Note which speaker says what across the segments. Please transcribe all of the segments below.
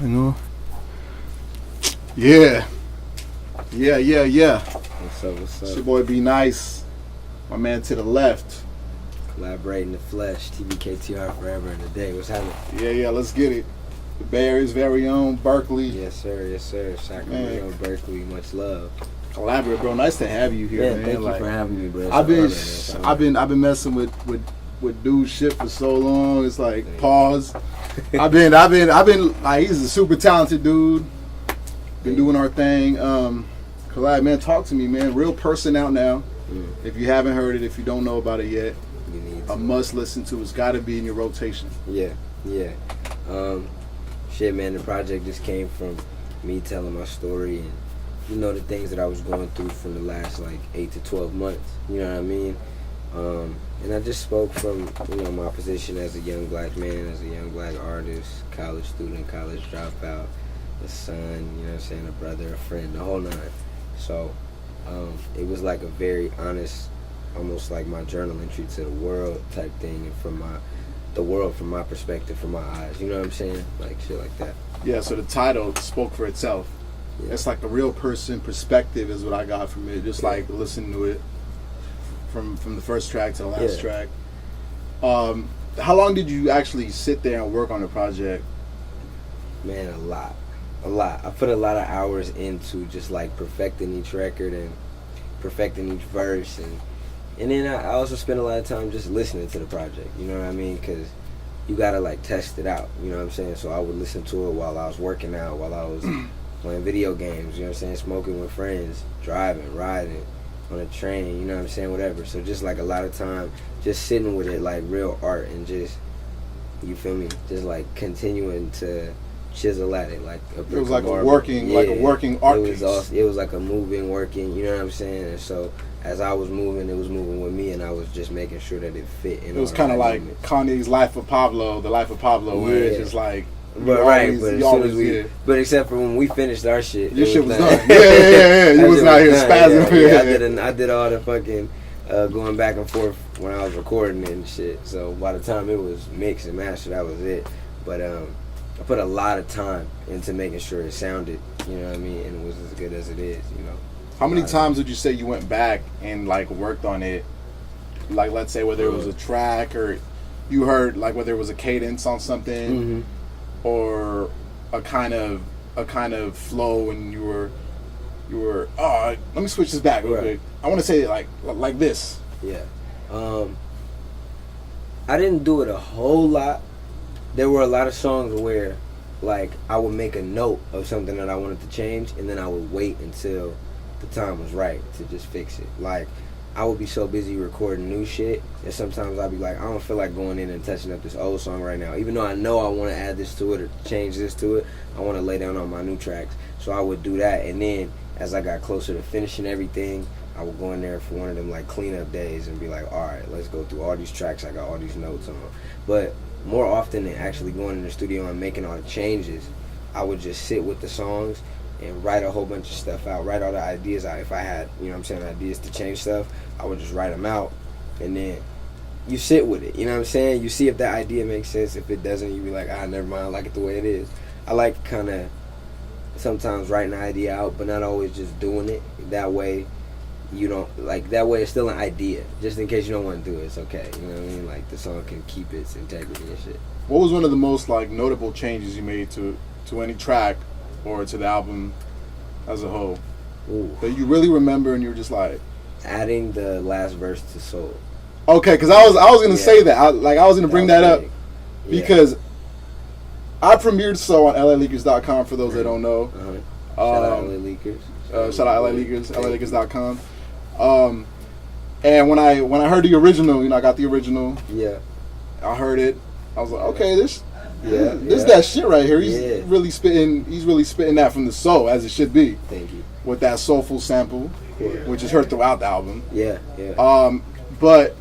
Speaker 1: You know? Yeah. Yeah.
Speaker 2: What's up?
Speaker 1: It's your boy B-Nyce. My man to the left.
Speaker 2: Caleborate in the flesh. TBKTR forever and a day. What's happening?
Speaker 1: Yeah, let's get it. The Bay Area's very own, Berkeley.
Speaker 2: Yes, sir. Sacramento, man. Berkeley, much love.
Speaker 1: Caleborate, bro. Nice to have you here,
Speaker 2: man.
Speaker 1: Man.
Speaker 2: Thank you for having me, bro.
Speaker 1: I've been messing with dude shit for so long. It's like pause. I've been like, he's a super talented dude. Been doing our thing. Collab, man, talk to me, man. Real person out now. If you haven't heard it, if you don't know about it yet,
Speaker 2: you need to.
Speaker 1: A must listen to. It's got to be in your rotation.
Speaker 2: Yeah. Shit, man. The project just came from me telling my story and the things that I was going through from the last like 8 to 12 months. You know what I mean? And I just spoke from my position as a young black man, as a young black artist, college student, college dropout, a son, a brother, a friend, the whole nine. So it was like a very honest, almost like my journal entry to the world type thing, and from the world from my perspective, from my eyes. You know what I'm saying? Like shit like that.
Speaker 1: Yeah. So the title spoke for itself. Yeah. It's like a real person perspective is what I got from it. Just like listening to it from the first track to the last track. How long did you actually sit there and work on the project?
Speaker 2: Man, a lot. I put a lot of hours into just like perfecting each record and perfecting each verse, and then I also spent a lot of time just listening to the project. You know what I mean? Because you gotta like test it out. You know what I'm saying? So I would listen to it while I was working out, while I was playing video games. You know what I'm saying? Smoking with friends, driving, riding on a train. You know what I'm saying? Whatever. So just like a lot of time, just sitting with it like real art, and just, you feel me? Just like continuing to chisel at it like a brick.
Speaker 1: It was like
Speaker 2: a
Speaker 1: working art piece.
Speaker 2: It was like a moving, working. You know what I'm saying? And so as I was moving, it was moving with me, and I was just making sure that it fit. It
Speaker 1: was kind of like Kanye's Life of Pablo, where it's just like.
Speaker 2: But except for when we finished our shit,
Speaker 1: your shit was done. Yeah. You was out here spazzing.
Speaker 2: I did all the fucking going back and forth when I was recording and shit. So by the time it was mixed and mastered, that was it. But I put a lot of time into making sure it sounded, you know what I mean, and it was as good as it is,
Speaker 1: How many times would you say you went back and like worked on it? Like, let's say whether it was a track or you heard like whether it was a cadence on something, or a kind of flow, and you were let me switch this back real quick. I want to say it like this.
Speaker 2: Yeah. I didn't do it a whole lot. There were a lot of songs where, like, I would make a note of something that I wanted to change, and then I would wait until the time was right to just fix it. Like, I would be so busy recording new shit, and sometimes I'd be like, I don't feel like going in and touching up this old song right now. Even though I know I want to add this to it or change this to it, I want to lay down on my new tracks. So I would do that, and then as I got closer to finishing everything, I would go in there for one of them, like, cleanup days and be like, all right, let's go through all these tracks I got all these notes on. But more often than actually going in the studio and making all the changes, I would just sit with the songs and write a whole bunch of stuff out, write all the ideas out. If I had, ideas to change stuff, I would just write them out, and then you sit with it, you know what I'm saying? You see if that idea makes sense. If it doesn't, you be like, never mind, I like it the way it is. I like kind of sometimes writing an idea out, but not always just doing it. That way, that way it's still an idea. Just in case you don't want to do it, it's okay. You know what I mean? Like, the song can keep its integrity and shit.
Speaker 1: What was one of the most, like, notable changes you made to any track or to the album as a whole?
Speaker 2: Ooh.
Speaker 1: That you really remember and you were just like...
Speaker 2: Adding the last verse to Soul.
Speaker 1: Okay, because I was going to say that. I was going to bring that up because I premiered Soul on LALeakers.com for those that don't know.
Speaker 2: Shout out LA Leakers.
Speaker 1: Shout out LA Leakers, LALeakers.com. And when I heard the original, I got the original.
Speaker 2: Yeah.
Speaker 1: I heard it. I was like, okay, this that shit right here. He's really spitting that from the soul as it should be.
Speaker 2: Thank you.
Speaker 1: With that soulful sample, which is heard throughout the album.
Speaker 2: Yeah.
Speaker 1: But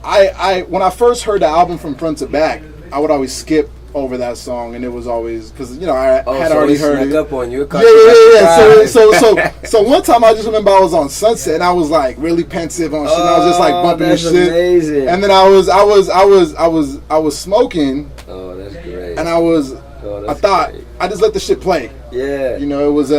Speaker 1: I when I first heard the album from front to back, I would always skip over that song, and it was always because I had already heard it.
Speaker 2: Up on you.
Speaker 1: Yeah. So one time I just remember I was on Sunset and I was like really pensive on shit. And I was just like bumping this shit.
Speaker 2: Amazing.
Speaker 1: And then I was smoking.
Speaker 2: Oh, that's great.
Speaker 1: And I was I thought
Speaker 2: great.
Speaker 1: I just let the shit play.
Speaker 2: Yeah.
Speaker 1: You know, it was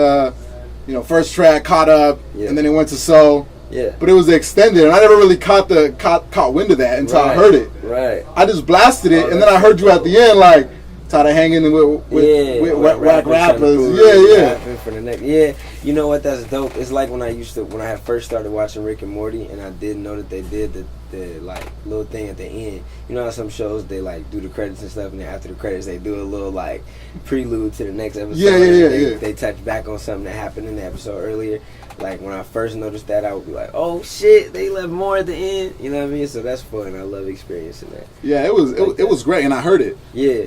Speaker 1: first track caught up, and then it went to soul.
Speaker 2: Yeah.
Speaker 1: But it was extended, and I never really caught wind of that until I heard it.
Speaker 2: Right.
Speaker 1: I just blasted it, and then I heard you at the end, like, tired of hanging with whack rappers. Yeah.
Speaker 2: For the next, yeah. You know what? That's dope. It's like when I had first started watching Rick and Morty, and I didn't know that they did the like little thing at the end. You know how some shows they like do the credits and stuff, and then after the credits they do a little like prelude to the next episode.
Speaker 1: Yeah.
Speaker 2: They touch back on something that happened in the episode earlier. Like when I first noticed that, I would be like, "Oh shit, they left more at the end." You know what I mean? So that's fun. I love experiencing that.
Speaker 1: Yeah, it was great, and I heard it.
Speaker 2: Yeah.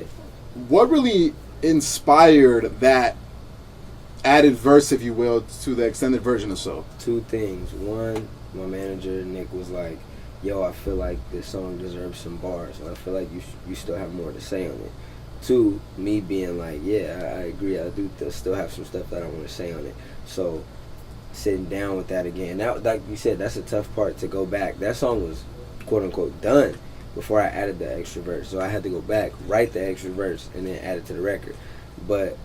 Speaker 1: What really inspired that added verse, if you will, to the extended version of Soul?
Speaker 2: Two things. One, my manager Nick was like, "Yo, I feel like this song deserves some bars. I feel like you still have more to say on it." Two, me being like, "Yeah, I agree. I do still have some stuff that I want to say on it." So sitting down with that again. Now, like you said, that's a tough part to go back. That song was quote unquote done before I added the extra verse, so I had to go back, write the extra verse, and then add it to the record. But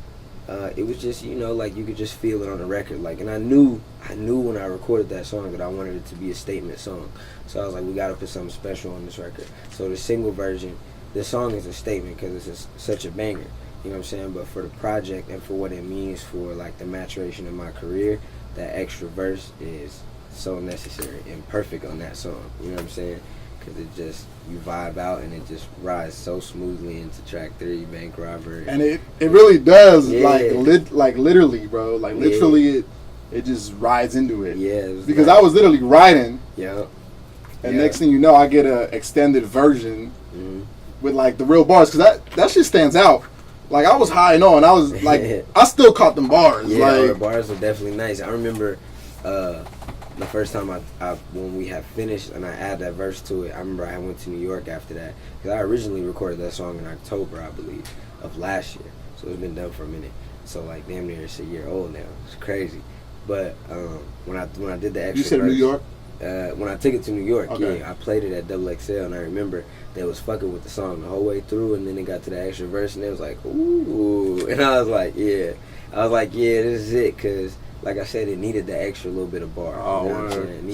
Speaker 2: it was just, like you could just feel it on the record, like, and I knew when I recorded that song that I wanted it to be a statement song. So I was like, we got to put something special on this record. So the single version, this song is a statement because it's such a banger. You know what I'm saying? But for the project and for what it means for like the maturation of my career, that extra verse is so necessary and perfect on that song. You know what I'm saying? Because it just, you vibe out and it just rides so smoothly into track 3, Bank Robber.
Speaker 1: And it really does, like literally, bro. Like literally, it just rides into it.
Speaker 2: Yeah.
Speaker 1: Because I was literally riding.
Speaker 2: Yeah.
Speaker 1: And next thing you know, I get a extended version with like the real bars, because that shit stands out. Like I was high and on, I was like, I still caught them bars.
Speaker 2: Yeah,
Speaker 1: like,
Speaker 2: the bars were definitely nice. I remember the first time I when we had finished and I added that verse to it, I remember I went to New York after that, because I originally recorded that song in October, I believe, of last year. So it's been done for a minute. So like damn near it's a year old now. It's crazy. But when I did the extra,
Speaker 1: you said
Speaker 2: verse,
Speaker 1: New York.
Speaker 2: When I took it to New York,
Speaker 1: okay.
Speaker 2: I played it at XXL, and I remember they was fucking with the song the whole way through, and then it got to the extra verse, and it was like, ooh, and I was like, yeah, this is it, because like I said, it needed the extra little bit of bar.
Speaker 1: Oh,
Speaker 2: you know what I'm saying?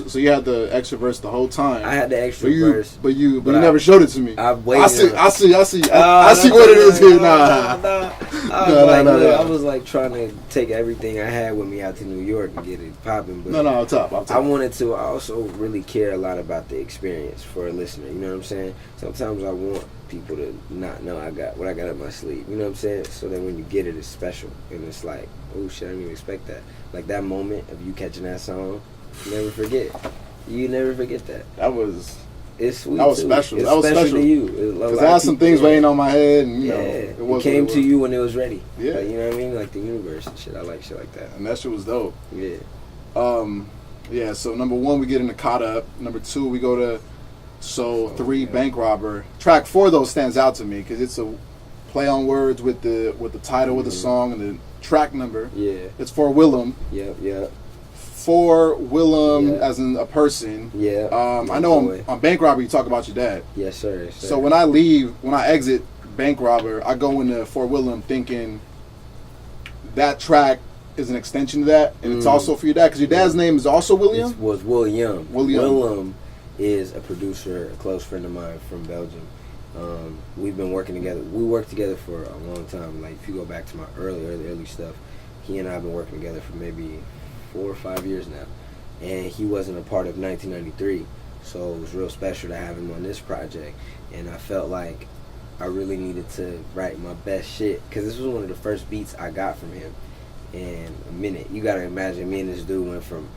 Speaker 1: so you had the extra verse the whole time.
Speaker 2: I had the extra verse,
Speaker 1: but you never showed it to me.
Speaker 2: I waited.
Speaker 1: I see what it is here.
Speaker 2: I was like trying to take everything I had with me out to New York and get it popping. But
Speaker 1: no, top.
Speaker 2: I wanted to. I also really care a lot about the experience for a listener. You know what I'm saying? Sometimes I want people to not know I got what I got up my sleeve. You know what I'm saying? So that when you get it, it's special, and it's like, oh shit, I didn't even expect that. Like that moment of you catching that song, you never forget. You never forget that. It's sweet.
Speaker 1: That was
Speaker 2: too.
Speaker 1: special.
Speaker 2: It's
Speaker 1: that was
Speaker 2: special
Speaker 1: special
Speaker 2: to you.
Speaker 1: Because I had some things weighing on my head, and
Speaker 2: it came to you when it was ready.
Speaker 1: Yeah,
Speaker 2: like, you know what I mean, like the universe and shit. I like shit like that,
Speaker 1: and that shit was dope.
Speaker 2: Yeah.
Speaker 1: Yeah. So number 1, we get into Caught Up. Number 2, we go to Soul 3, Bank Robber. Track 4 though stands out to me because it's a play on words with the title of the song and the track number.
Speaker 2: Yeah.
Speaker 1: It's for Willem.
Speaker 2: Yep.
Speaker 1: For Willem as in a person.
Speaker 2: Yeah.
Speaker 1: I know on Bank Robber you talk about your dad.
Speaker 2: Yes, sir.
Speaker 1: So when I exit Bank Robber, I go into For Willem thinking that track is an extension to that, and it's also for your dad, because your dad's name is also William?
Speaker 2: It was William.
Speaker 1: Willem
Speaker 2: is a producer, a close friend of mine from Belgium. We've been working together. We worked together for a long time. Like if you go back to my early stuff, he and I have been working together for maybe 4 or 5 years now. And he wasn't a part of 1993, so it was real special to have him on this project. And I felt like I really needed to write my best shit, because this was one of the first beats I got from him in a minute. You gotta imagine me and this dude went from,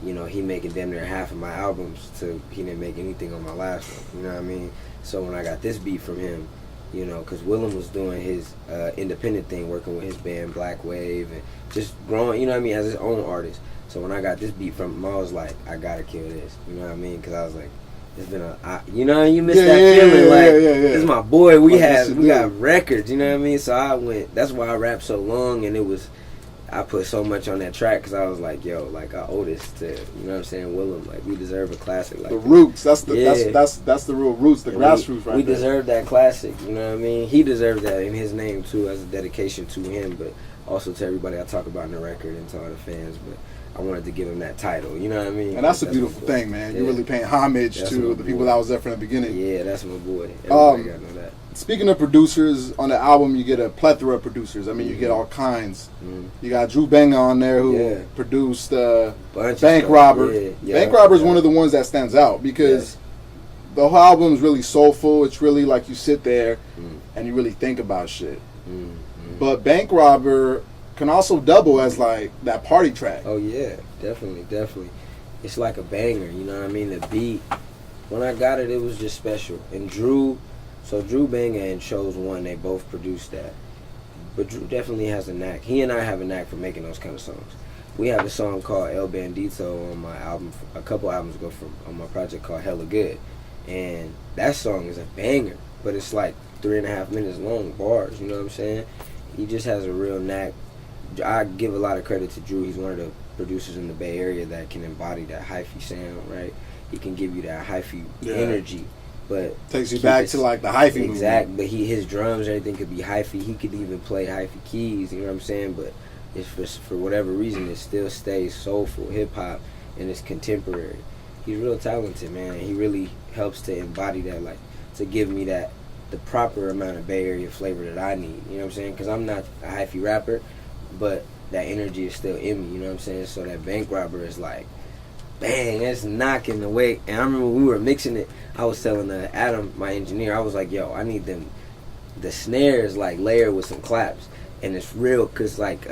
Speaker 2: he making damn near half of my albums to he didn't make anything on my last one. You know what I mean? So when I got this beat from him, because Willem was doing his independent thing, working with his band Black Wave and just growing, as his own artist. So when I got this beat from him, I was like, I gotta kill this. You know what I mean? Because I was like, it's been you miss that feeling. This is my boy. We got records. You know what I mean? So I went. That's why I rapped so long, and it was I put so much on that track because I was like, yo, like I owe this to, you know what I'm saying, Willem. Like we deserve a classic like
Speaker 1: the
Speaker 2: this.
Speaker 1: roots. That's the that's the real roots, the grassroots right
Speaker 2: We
Speaker 1: there.
Speaker 2: deserve that classic, you know what I mean? He deserves that in his name too, as a dedication to him, but also to everybody I talk about in the record and to all the fans. But I wanted to give him that title, you know what I mean?
Speaker 1: And that's a beautiful thing, man. You're really paying homage to the people that was there from the beginning.
Speaker 2: Yeah, that's my boy. Everybody gotta know that.
Speaker 1: Speaking of producers, on the album you get a plethora of producers. I mean, you get all kinds. You got Drew Banger on there who produced Bank Robber. Bank Robber is one of the ones that stands out because the whole album is really soulful. It's really like you sit there and you really think about shit. But Bank Robber can also double as like that party track.
Speaker 2: Oh yeah, definitely. It's like a banger, you know what I mean? The beat, when I got it, it was just special. And Drew Banger and Chose One, they both produced that. But Drew definitely has a knack. He and I have a knack for making those kind of songs. We have a song called El Bandito on my album, a couple albums ago, on my project called Hella Good. And that song is a banger, but it's like 3.5 minutes long, bars, you know what I'm saying? He just has a real knack. I give a lot of credit to Drew. He's one of the producers in the Bay Area that can embody that hyphy sound, right? He can give you that hyphy energy, but
Speaker 1: takes you back to like the hyphy
Speaker 2: movement. But his drums, everything could be hyphy. He could even play hyphy keys, you know what I'm saying? But it's for whatever reason, it still stays soulful, hip hop, and it's contemporary. He's real talented, man. He really helps to embody that, like to give me that the proper amount of Bay Area flavor that I need. You know what I'm saying? Because I'm not a hyphy rapper, but that energy is still in me. You know what I'm saying? So that Bank Robber is like, bang, it's knocking the way. And I remember when we were mixing it, I was telling Adam, my engineer, I was like, yo, I need the snares like layered with some claps. And it's real, cause like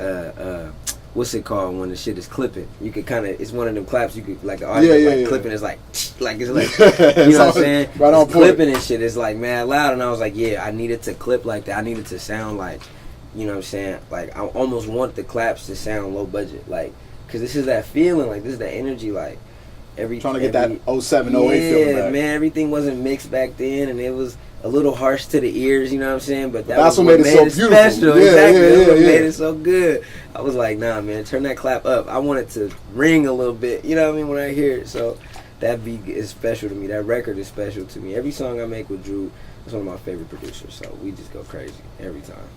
Speaker 2: what's it called when the shit is clipping? You could kind of, it's one of them claps you could like the audio clipping is like it's like you know what I'm saying?
Speaker 1: Right on point.
Speaker 2: Clipping and shit is like mad loud, and I was like, yeah, I needed to clip like that. I needed to sound like, you know what I'm saying? Like I almost want the claps to sound low budget, like, cause this is that feeling, like this is that energy, like
Speaker 1: trying to get that 07, 08 feeling back.
Speaker 2: Man, everything wasn't mixed back then, and it was a little harsh to the ears, you know what I'm saying? But
Speaker 1: that's what made it so beautiful.
Speaker 2: Special. Exactly. That's what made it so good. I was like, nah, man, turn that clap up. I want it to ring a little bit, you know what I mean, when I hear it. So that beat is special to me. That record is special to me. Every song I make with Drew is one of my favorite producers, so we just go crazy every time.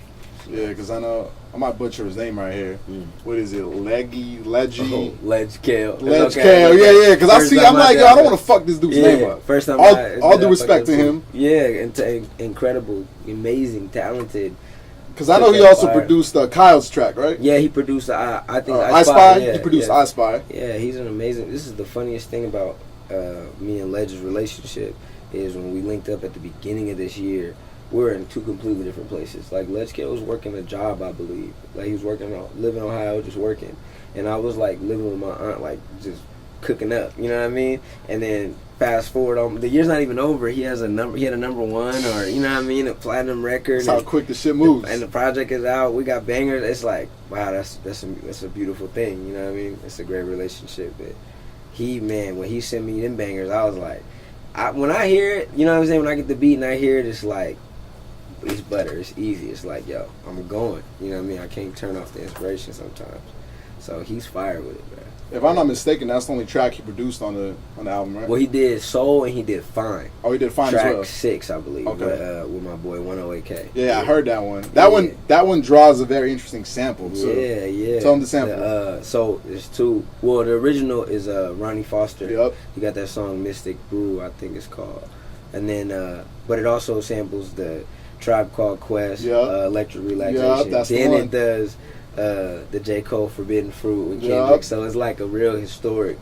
Speaker 1: Yeah, because I know, I might butcher his name right here. What is it? Leggy?
Speaker 2: Ledge Kale.
Speaker 1: Yeah, because I'm like, yo, I don't want to fuck this dude's name up.
Speaker 2: First time
Speaker 1: all due respect to him.
Speaker 2: Yeah, incredible, amazing, talented.
Speaker 1: Because I know he also produced Kyle's track, right?
Speaker 2: Yeah, he produced, I think,
Speaker 1: I Spy. He produced I Spy.
Speaker 2: Yeah, he's an amazing, this is the funniest thing about me and Ledge's relationship is when we linked up at the beginning of this year, we're in two completely different places. Like Ledge K was working a job, I believe. Like he was living in Ohio, just working. And I was like living with my aunt, like just cooking up, you know what I mean? And then fast forward, the year's not even over. He had a number one, or you know what I mean, a platinum record.
Speaker 1: That's how quick the shit moves.
Speaker 2: And the project is out. We got bangers. It's like, wow, that's a beautiful thing. You know what I mean? It's a great relationship. But when he sent me them bangers, I was like, when I hear it, you know what I'm saying? When I get the beat and I hear it, it's like, it's butter. It's easy. It's like, yo, I'm going. You know what I mean? I can't turn off the inspiration sometimes. So he's fire with it, man.
Speaker 1: If I'm not mistaken, that's the only track he produced on the album, right?
Speaker 2: Well, he did Soul and he did Fine.
Speaker 1: Oh, he did Fine
Speaker 2: track
Speaker 1: as well.
Speaker 2: Track 6, I believe.
Speaker 1: Okay.
Speaker 2: With my boy 108K.
Speaker 1: Yeah, I heard that one. That one draws a very interesting sample. So
Speaker 2: yeah.
Speaker 1: Tell him the sample.
Speaker 2: So there's two. Well, the original is Ronnie Foster.
Speaker 1: Yep.
Speaker 2: You got that song Mystic Brew, I think it's called. And then, but it also samples the Tribe Called Quest, Electric Relaxation.
Speaker 1: That's
Speaker 2: then
Speaker 1: the one.
Speaker 2: It does the J. Cole Forbidden Fruit with Kendrick. So it's like a real historic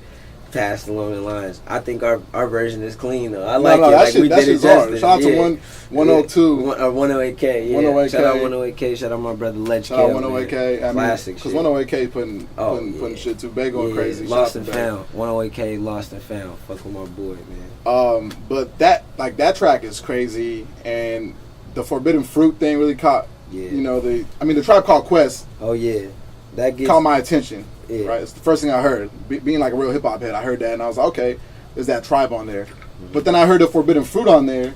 Speaker 2: passed along the lines. I think our version is clean though. I like it. Like we did it justice.
Speaker 1: Shout out to 102
Speaker 2: or 108K. Yeah.
Speaker 1: 108K.
Speaker 2: Shout out 108K. Shout out my brother Ledge.
Speaker 1: Shout out 108K. I mean,
Speaker 2: classic.
Speaker 1: Because 108K putting shit too big, going crazy.
Speaker 2: Lost and found. 108K. Lost and found. Fuck with my boy, man.
Speaker 1: But that track is crazy, and the Forbidden Fruit thing really caught.
Speaker 2: Yeah.
Speaker 1: You know, the Tribe Called Quest.
Speaker 2: Oh yeah. That gets
Speaker 1: caught my attention.
Speaker 2: Yeah.
Speaker 1: Right, it's the first thing I heard. Being like a real hip hop head, I heard that and I was like, okay, there's that Tribe on there. But then I heard the Forbidden Fruit on there,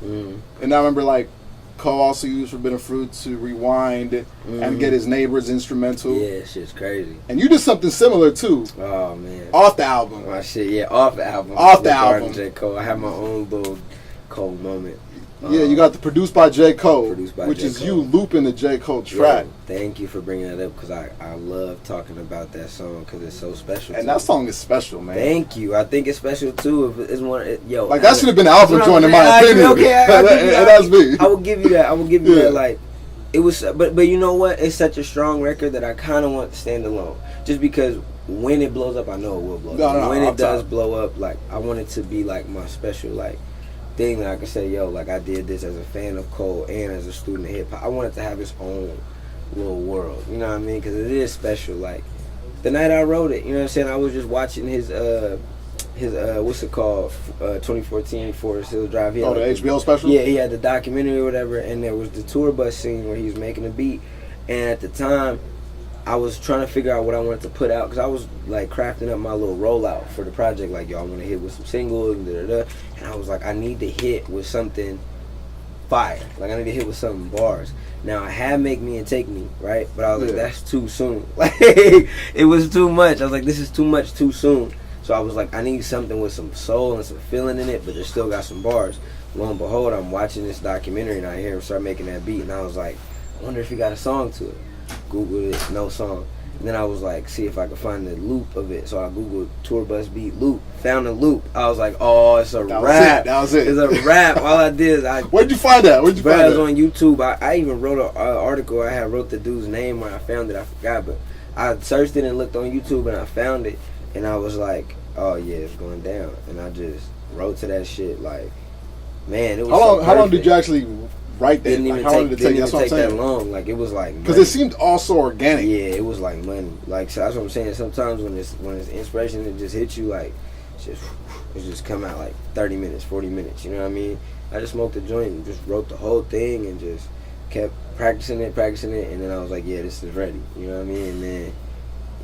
Speaker 1: and I remember like Cole also used Forbidden Fruit to rewind and get his neighbor's instrumental.
Speaker 2: Yeah, shit's crazy.
Speaker 1: And you did something similar too.
Speaker 2: Oh man.
Speaker 1: Off the album.
Speaker 2: My shit, yeah, off the album.
Speaker 1: Off the album.
Speaker 2: J. Cole. I had my own little Cole moment.
Speaker 1: Yeah, you got the produced by J. Cole, which
Speaker 2: J.
Speaker 1: is
Speaker 2: Cole.
Speaker 1: you looping the J. Cole track.
Speaker 2: Yo, thank you for bringing that up because I love talking about that song because it's so special.
Speaker 1: And that song is special, man.
Speaker 2: Thank you. I think it's special too. If it's one, yo,
Speaker 1: like that should have been the album joint in my opinion.
Speaker 2: Okay,
Speaker 1: that's me.
Speaker 2: I will give you that. I will give you that. Like it was, but you know what? It's such a strong record that I kind of want to stand alone, just because when it blows up, I know it will blow up.
Speaker 1: No,
Speaker 2: when it does blow up, like I want it to be like my special like thing that I can say, yo, like I did this as a fan of Cole and as a student of hip hop. I want it to have its own little world, you know what I mean? Because it is special. Like the night I wrote it, you know what I'm saying? I was just watching his what's it called? 2014 Forest Hill Drive.
Speaker 1: The HBO special.
Speaker 2: Yeah, he had the documentary or whatever, and there was the tour bus scene where he was making a beat. And at the time, I was trying to figure out what I wanted to put out because I was like crafting up my little rollout for the project. Like, yo, I want to hit with some singles and da-da-da. And I was like, I need to hit with something fire. Like, I need to hit with something bars. Now, I had Make Me and Take Me, right? But I was like, that's too soon. Like, it was too much. I was like, this is too much too soon. So I was like, I need something with some soul and some feeling in it, but it still got some bars. Lo and behold, I'm watching this documentary and I hear him start making that beat. And I was like, I wonder if he got a song to it. Googled it, no song. And then I was like, see if I could find the loop of it. So I Googled tour bus beat loop, found the loop. I was like, oh, it's a rap.
Speaker 1: That was it.
Speaker 2: It's a rap. All I did is
Speaker 1: Where'd you find that?
Speaker 2: It was on YouTube. I even wrote an article. I had wrote the dude's name when I found it. I forgot, but I searched it and looked on YouTube and I found it. And I was like, oh yeah, it's going down. And I just wrote to that shit like, man, it was
Speaker 1: How long did you actually write that?
Speaker 2: Didn't even take that long. Like it was like
Speaker 1: because it seemed all so organic.
Speaker 2: Yeah, it was like money. Like so that's what I'm saying. Sometimes when it's inspiration, it just hits you like it just come out like 30 minutes, 40 minutes. You know what I mean? I just smoked a joint and just wrote the whole thing and just kept practicing it, and then I was like, yeah, this is ready. You know what I mean? And then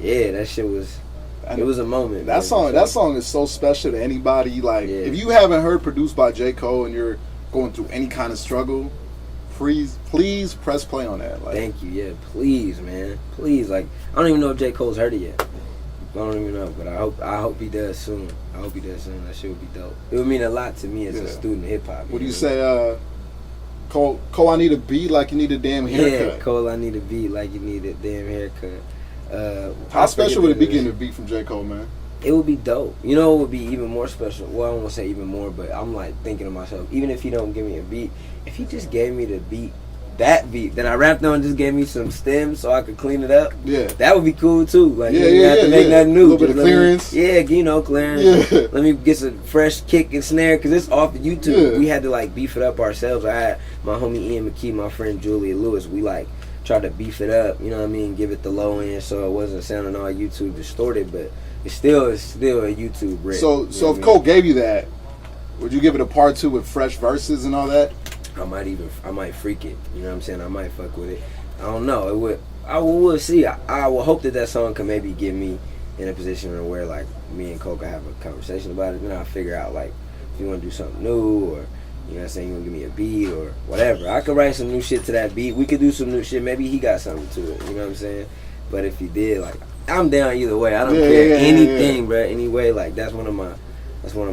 Speaker 2: yeah, that shit was. It was a moment.
Speaker 1: That song is so special to anybody. Like if you haven't heard produced by J. Cole and you're going through any kind of struggle, please press play on that. Like,
Speaker 2: thank you. Yeah, please, man. Please. Like, I don't even know if J. Cole's heard it yet. I don't even know, but I hope he does soon. That shit would be dope. It would mean a lot to me as a student of hip hop.
Speaker 1: What do you say? Cole, I need a beat like you need a damn haircut.
Speaker 2: Yeah, Cole, I need a beat like you need a damn haircut.
Speaker 1: How special would it be getting a beat from J. Cole, man?
Speaker 2: It would be dope. You know, it would be even more special. Well, I don't want to say even more, but I'm like thinking to myself, even if he don't give me a beat, if he just gave me the beat, that beat, then I rapped on and just gave me some stems so I could clean it up.
Speaker 1: Yeah,
Speaker 2: that would be cool too. Like, you don't have to make nothing new.
Speaker 1: A little bit of clearance.
Speaker 2: Clearance.
Speaker 1: Yeah.
Speaker 2: Let me get some fresh kick and snare because it's off of YouTube.
Speaker 1: Yeah.
Speaker 2: We had to like beef it up ourselves. I had my homie Ian McKee, my friend Julia Lewis. We like tried to beef it up. You know what I mean? Give it the low end so it wasn't sounding all YouTube distorted, but it's still a YouTube rip.
Speaker 1: So if Cole gave you that, would you give it a part 2 with fresh verses and all that?
Speaker 2: I might freak it. You know what I'm saying? I might fuck with it. I don't know. We'll see. I will hope that song can maybe get me in a position where like me and Cole can have a conversation about it. Then I'll figure out like if you want to do something new or you know what I'm saying, you want to give me a beat or whatever. I could write some new shit to that beat. We could do some new shit. Maybe he got something to it. You know what I'm saying? But if he did, like I'm down either way. I don't care anything, bro. Anyway, like that's one of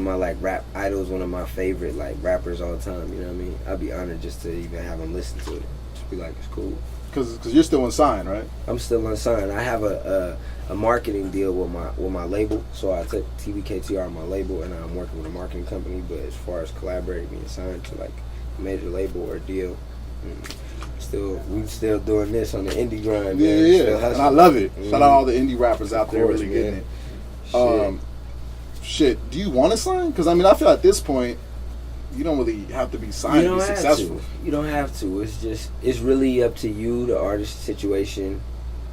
Speaker 2: my like rap idols, one of my favorite like rappers all the time. You know what I mean? I'd be honored just to even have him listen to it. Just be like, it's cool.
Speaker 1: Because you're still unsigned, right?
Speaker 2: I'm still unsigned. I have a marketing deal with my label, so I took TBKTR on my label, and I'm working with a marketing company. But as far as collaborating, being signed to like a major label or deal, we still doing this on the indie grind.
Speaker 1: Yeah. And I love it. Shout out all the indie rappers out there really getting it. Shit, do you want to sign? Because I mean, I feel at this point, you don't really have to be signed to be successful.
Speaker 2: You don't have to. It's really up to you, the artist situation,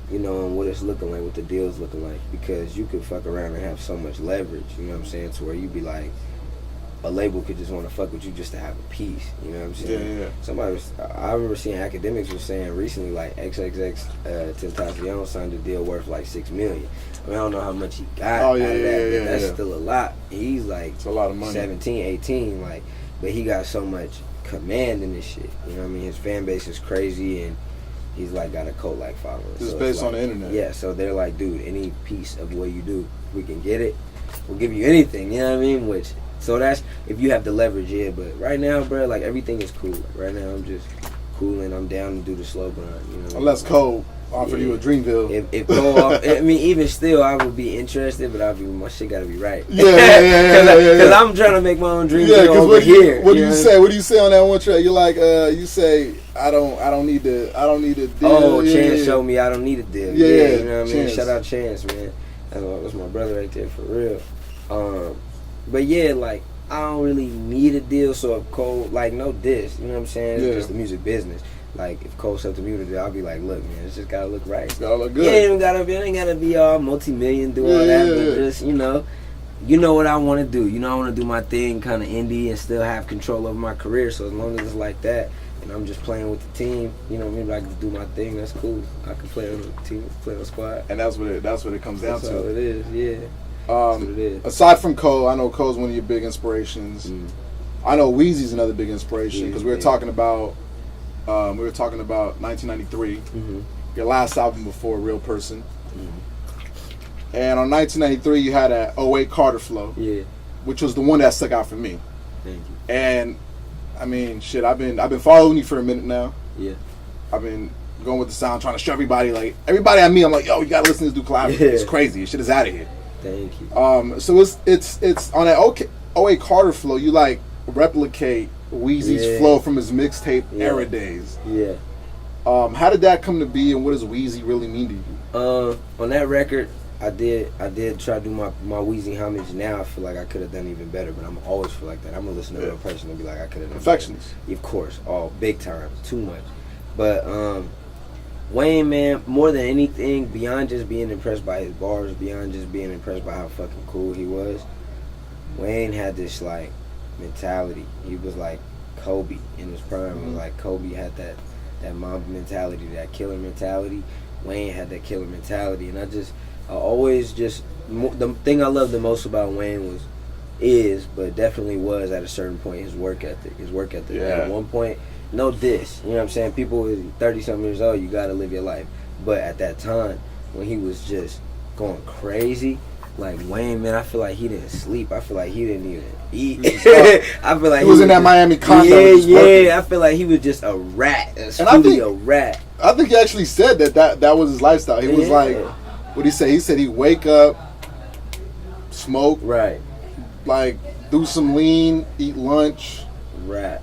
Speaker 2: you know, and what it's looking like, what the deal's looking like. Because you could fuck around and have so much leverage, you know what I'm saying, to where you be like, a label could just want to fuck with you just to have a piece, you know what I'm saying? Yeah. I remember seeing academics were saying recently, like XXX Tentacion signed a deal worth like $6 million. I mean, I don't know how much he got out of that, but that's still a lot. He's like,
Speaker 1: it's a lot of money.
Speaker 2: 17, 18, like, but he got so much commanding this shit. You know what I mean? His fan base is crazy, and he's like got a cult like following.
Speaker 1: It's
Speaker 2: so
Speaker 1: based
Speaker 2: like,
Speaker 1: on the internet.
Speaker 2: Yeah, so they're like, dude, any piece of what you do, we can get it. We'll give you anything. You know what I mean? Which, so that's if you have the leverage, yeah. But right now, bro, like everything is cool. Like, right now, I'm just cool and I'm down to do the slow grind. You know what
Speaker 1: Unless Cole offered you a Dreamville.
Speaker 2: If Cole, I mean, even still, I would be interested, but my shit gotta be right.
Speaker 1: Yeah.
Speaker 2: Because I'm trying to make my own Dreamville over
Speaker 1: what
Speaker 2: here.
Speaker 1: What do you say? What do you say on that one track? You're like, you say, I don't need a deal.
Speaker 2: Oh, Chance showed me I don't need a deal.
Speaker 1: Yeah,
Speaker 2: you know what I mean?
Speaker 1: Chance.
Speaker 2: Shout out Chance, man. That's my brother right there, for real. But yeah, like, I don't really need a deal, so if Cole, like, no diss, you know what I'm saying? It's just the music business. Like, if Cole said to me to do, I'll be like, look, man, it's just gotta look right. It's
Speaker 1: gotta look good.
Speaker 2: It ain't gotta be all multi-million, do all that, but just, you know what I want to do. You know, I want to do my thing, kind of indie, and still have control over my career. So as long as it's like that, and I'm just playing with the team, you know, maybe I can do my thing. That's cool. I can play on the team, play on the squad,
Speaker 1: and that's what it comes down to.
Speaker 2: That's all it is, yeah. That's what it is.
Speaker 1: Aside from Cole, I know Cole's one of your big inspirations. I know Weezy's another big inspiration because we were talking about 1993, your last album before Real Person. And on 1993, you had that '08 Carter Flow, which was the one that stuck out for me.
Speaker 2: Thank you.
Speaker 1: And I mean, shit, I've been following you for a minute now.
Speaker 2: Yeah. I've
Speaker 1: been going with the sound, trying to show everybody I meet, I'm like, yo, you gotta listen to this dude collaborate. It's crazy. This shit is out of here.
Speaker 2: Thank you.
Speaker 1: So it's on that '08 Carter Flow. You like replicate Weezy's flow from his mixtape era days.
Speaker 2: Yeah.
Speaker 1: How did that come to be, and what does Weezy really mean to you?
Speaker 2: On that record, I did try to do my Weezy homage. Now I feel like I could have done even better, but I'm always feel like that. I'm gonna listen to a real person and be like, I could have done
Speaker 1: perfectionist.
Speaker 2: Of course, all big time, too much. But Wayne, man, more than anything, beyond just being impressed by his bars, beyond just being impressed by how fucking cool he was, Wayne had this like mentality. He was like Kobe in his prime. Like Kobe had that Mamba mentality, that killer mentality. Wayne had that killer mentality, and I always just the thing I love the most about Wayne but definitely was at a certain point his work ethic.
Speaker 1: Yeah.
Speaker 2: At one point, no diss. You know what I'm saying? People 30-something years old, you gotta live your life. But at that time, when he was just going crazy, like Wayne, man, I feel like he didn't sleep. I feel like he didn't even eat. I feel like
Speaker 1: he was in that Miami condo.
Speaker 2: Yeah. I feel like he was just a rat, a rat.
Speaker 1: I think he actually said that was his lifestyle. He was like, what he say? He said he'd wake up, smoke,
Speaker 2: right,
Speaker 1: like do some lean, eat lunch,
Speaker 2: right,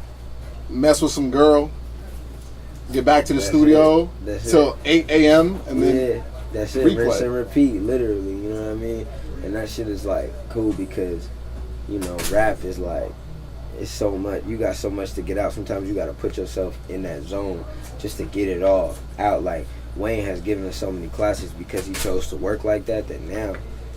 Speaker 1: mess with some girl, get back to the studio till 8 a.m. and then
Speaker 2: that's it. Rinse and repeat, literally. You know what I mean? And that shit is like cool because, you know, rap is like, it's so much. You got so much to get out. Sometimes you got to put yourself in that zone just to get it all out. Like Wayne has given us so many classes because he chose to work like that. That now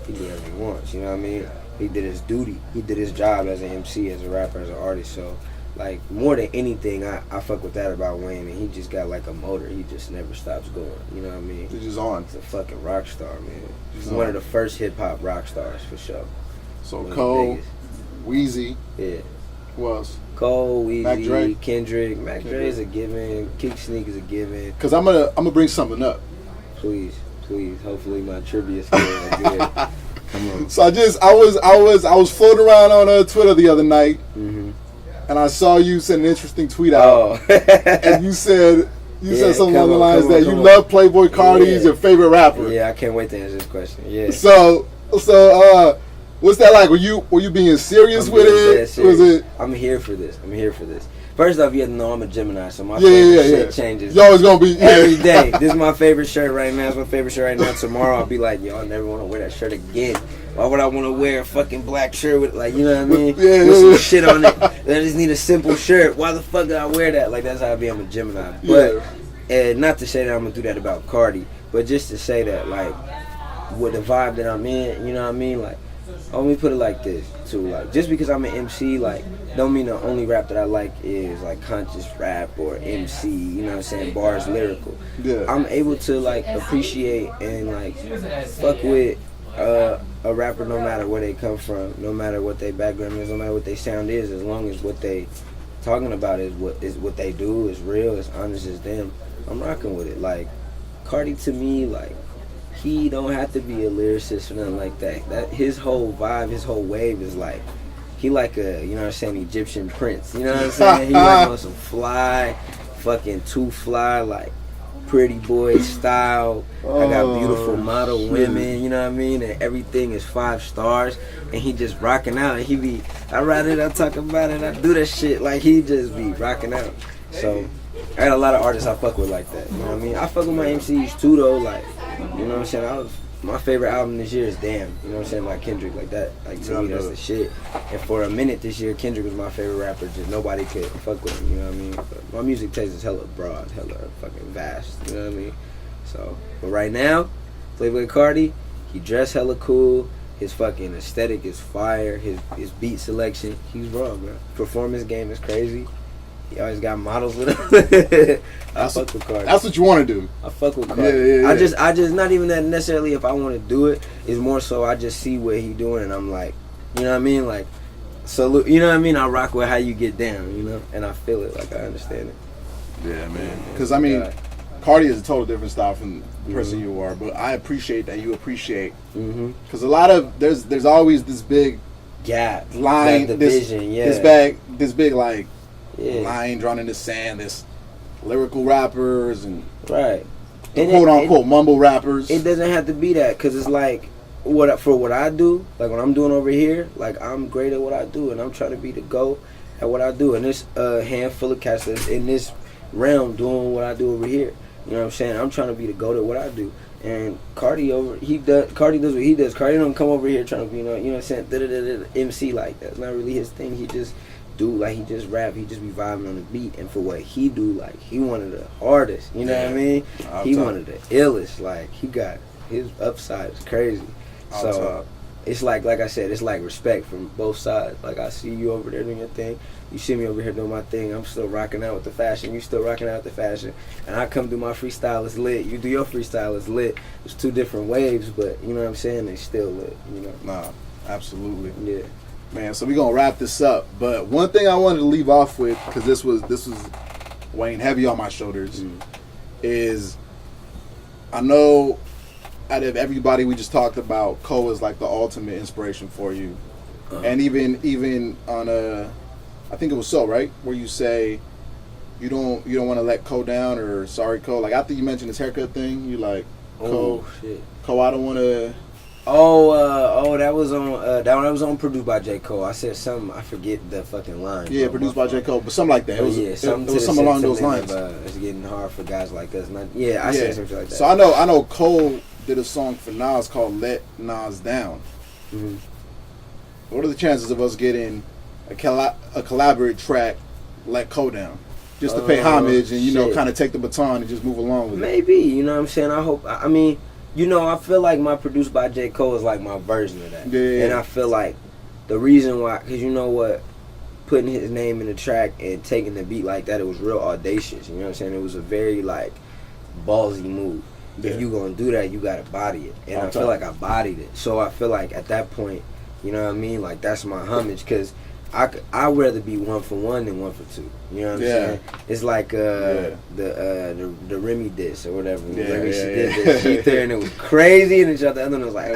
Speaker 2: he do whatever he wants. You know what I mean? He did his duty. He did his job as an MC, as a rapper, as an artist. So, like, more than anything, I fuck with that about Wayne. And he just got like a motor. He just never stops going. You know what I mean?
Speaker 1: He's just on.
Speaker 2: He's a fucking rock star, man. He's one of the first hip hop rock stars for sure.
Speaker 1: So Cole, Weezy, who else?
Speaker 2: Cole, Weezy, Kendrick. Mac Dre's a given. Kick Sneak is a given.
Speaker 1: Cause I'm gonna bring something up.
Speaker 2: Please. Hopefully my trivia skills are good. Come on.
Speaker 1: So I was floating around on Twitter the other night, and I saw you send an interesting tweet out, and you said something along the lines that you love Playboy Carti, he's your favorite rapper.
Speaker 2: Yeah, I can't wait to answer this question. Yeah.
Speaker 1: So what's that like? Were you being serious with it? Was it?
Speaker 2: I'm here for this. First off, you have to know I'm a Gemini, so my favorite shit changes.
Speaker 1: Yo, it's gonna be
Speaker 2: every day. This is my favorite shirt right now. It's my favorite shirt right now. Tomorrow I'll be like, yo, I never want to wear that shirt again. Why would I want to wear a fucking black shirt with, like, you know what I mean? With some shit on it. I just need a simple shirt. Why the fuck did I wear that? Like, that's how I be. I'm a Gemini. But and not to say that I'm gonna do that about Cardi, but just to say that, like, with the vibe that I'm in, you know what I mean? Like, let me put it like this too. Like, just because I'm an MC, like, don't mean the only rap that I like is like conscious rap or MC. You know what I'm saying? Bars, lyrical.
Speaker 1: Yeah.
Speaker 2: I'm able to like appreciate and like fuck with a rapper no matter where they come from, no matter what their background is, no matter what their sound is, as long as what they talking about is what they do is real, it's honest as them, I'm rocking with it. Like Cardi to me, like he don't have to be a lyricist or nothing like that. That his whole vibe, his whole wave is like he like a, you know what I'm saying, Egyptian prince. You know what I'm saying? He like on some fly, fucking too fly, like pretty boy style. I got beautiful model women, you know what I mean? And everything is 5 stars. And he just rocking out. And he be, I write it, I talk about it, I do that shit. Like he just be rocking out. So I got a lot of artists I fuck with like that. You know what I mean? I fuck with my MCs too though. Like, you know what I'm saying? My favorite album this year is Damn. You know what I'm saying? By Kendrick, like that. Like to me, that's the shit. And for a minute this year, Kendrick was my favorite rapper. Just nobody could fuck with him. You know what I mean? But my music taste is hella broad, hella fucking vast. You know what I mean? So, but right now, Playboy Cardi, he dressed hella cool. His fucking aesthetic is fire. His beat selection, he's raw, bro. Performance game is crazy. He always got models with him. I fuck with Cardi.
Speaker 1: That's what you want to do.
Speaker 2: I fuck with Cardi.
Speaker 1: Yeah.
Speaker 2: I just not even that necessarily if I want to do it. It's more so I just see what he doing and I'm like, you know what I mean? Like, salute. You know what I mean? I rock with how you get down, you know? And I feel it. Like, I understand it.
Speaker 1: Yeah, man. Because, I mean, Cardi is a total different style from the person you are. But I appreciate that you appreciate. Because a lot of, there's always this big
Speaker 2: gap.
Speaker 1: Line.
Speaker 2: Division,
Speaker 1: This big, like, line drawn in the sand, this lyrical rappers and quote unquote mumble rappers.
Speaker 2: It doesn't have to be that because it's like what I do, like what I'm doing over here, like I'm great at what I do and I'm trying to be the GOAT at what I do, and there's a handful of cats that's in this realm doing what I do over here. You know what I'm saying? I'm trying to be the GOAT at what I do. And Cardi does what he does. Cardi don't come over here trying to be, you know what I'm saying, MC like that. It's not really his thing. He just he just rap, he just be vibing on the beat, and for what he do, like he one of the hardest, you know what I mean? He one of the illest, like he got his upside is crazy. So it's like I said, it's like respect from both sides. Like I see you over there doing your thing, you see me over here doing my thing, I'm still rocking out with the fashion, you still rocking out with the fashion, and I come do my freestyle, it's lit, you do your freestyle, it's lit. It's 2 different waves, but you know what I'm saying, they still lit, you know?
Speaker 1: Nah, absolutely.
Speaker 2: Yeah.
Speaker 1: Man, so we're gonna wrap this up, but one thing I wanted to leave off with, because this was weighing heavy on my shoulders, is I know out of everybody we just talked about, Cole is like the ultimate inspiration for you, and even on I think it was So, right, where you say you don't want to let Cole down, or sorry Cole, like after you mentioned his haircut thing, you like Cole, I don't want to.
Speaker 2: That was on Produced by J. Cole. I said something, I forget the fucking line.
Speaker 1: Yeah, Produced by J. Cole, but something like that. It was something along those lines.
Speaker 2: It's getting hard for guys like us. I said something like that.
Speaker 1: So I know Cole did a song for Nas called Let Nas Down. What are the chances of us getting a Caleborate track, Let Cole Down? Just to pay homage and, kind of take the baton and just move along with it.
Speaker 2: Maybe, you know what I'm saying? I mean, I feel like my Produced by J. Cole is like my version of that.
Speaker 1: Yeah.
Speaker 2: And I feel like the reason why, because you know what, putting his name in the track and taking the beat like that, it was real audacious. You know what I'm saying? It was a very, like, ballsy move. Yeah. If you going to do that, you got to body it. And I feel like I bodied it. So I feel like at that point, you know what I mean? Like, that's my homage, because I'd rather be 1 for 1 than 1 for 2. You know what I'm saying? It's like the Remy diss or whatever. She did this shit there and it was crazy, and the other one was like,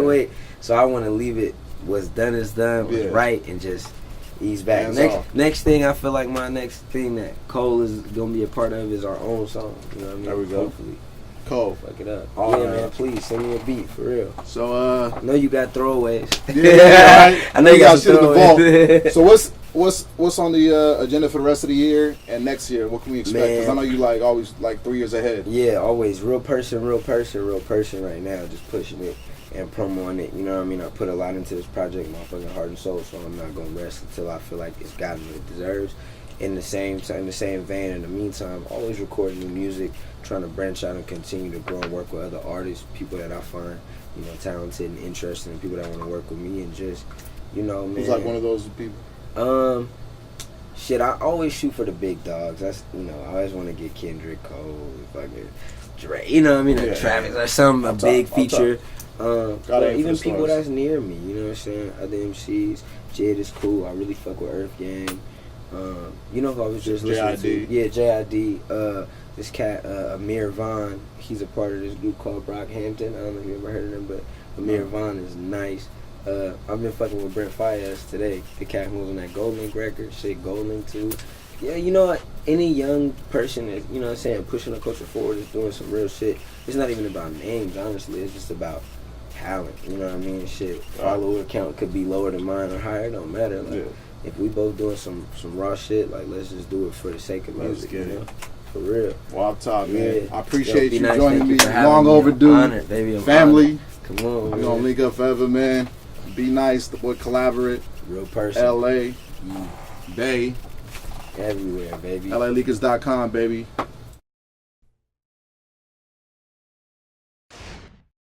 Speaker 2: wait. So I want to leave it. What's done is done. What's right, and just ease back. Next thing, I feel like my next thing that Cole is gonna be a part of is our own song. You know what I mean?
Speaker 1: There we go.
Speaker 2: Hopefully.
Speaker 1: Cole,
Speaker 2: fuck it up. Man, please send me a beat for real.
Speaker 1: So
Speaker 2: I know you got throwaways.
Speaker 1: Right.
Speaker 2: I know you got
Speaker 1: shit in the vault. So what's on the agenda for the rest of the year and next year? What can we expect? Because I know you like always like 3 years ahead.
Speaker 2: Yeah, always real person right now. Just pushing it and promoting it. You know what I mean? I put a lot into this project, my fucking heart and soul. So I'm not gonna rest until I feel like it's gotten what it deserves. In the same vein, in the meantime, always recording new music, trying to branch out and continue to grow and work with other artists, people that I find, talented and interesting, and people that want to work with me, and just, man.
Speaker 1: Who's like one of those people?
Speaker 2: I always shoot for the big dogs. That's, I always want to get Kendrick, Cole, fucking Dre, Travis, or a big feature. But even people that's near me, you know what I'm saying? Other MCs, Jid is cool. I really fuck with Earth Gang. You know who I was just listening
Speaker 1: JID.
Speaker 2: to? Yeah, JID. This cat, Amir Vaughn, he's a part of this group called Brockhampton. I don't know if you ever heard of him, but Amir Vaughn is nice. I've been fucking with Brent Fayez today. The cat who was on that Gold Link record, shit, Gold Link too. Yeah, you know what? Any young person is, you know what I'm saying, pushing the culture forward is doing some real shit. It's not even about names, honestly. It's just about talent. You know what I mean? Shit, follower count could be lower than mine or higher. It don't matter. Like, if we both doing some raw shit, like, let's just do it for the sake of music, you know? For real.
Speaker 1: Well, I'm top, man.
Speaker 2: Yeah.
Speaker 1: I appreciate you
Speaker 2: B-Nyce,
Speaker 1: joining
Speaker 2: thank you
Speaker 1: me.
Speaker 2: for having
Speaker 1: Long
Speaker 2: me.
Speaker 1: overdue.
Speaker 2: I'm honored, baby. I'm
Speaker 1: Family.
Speaker 2: honored. Come on,
Speaker 1: We're
Speaker 2: man.
Speaker 1: gonna link up forever, man. B-Nyce, the boy Caleborate.
Speaker 2: Real person.
Speaker 1: LA. Bay.
Speaker 2: Everywhere, baby.
Speaker 1: LALeakers.com, baby.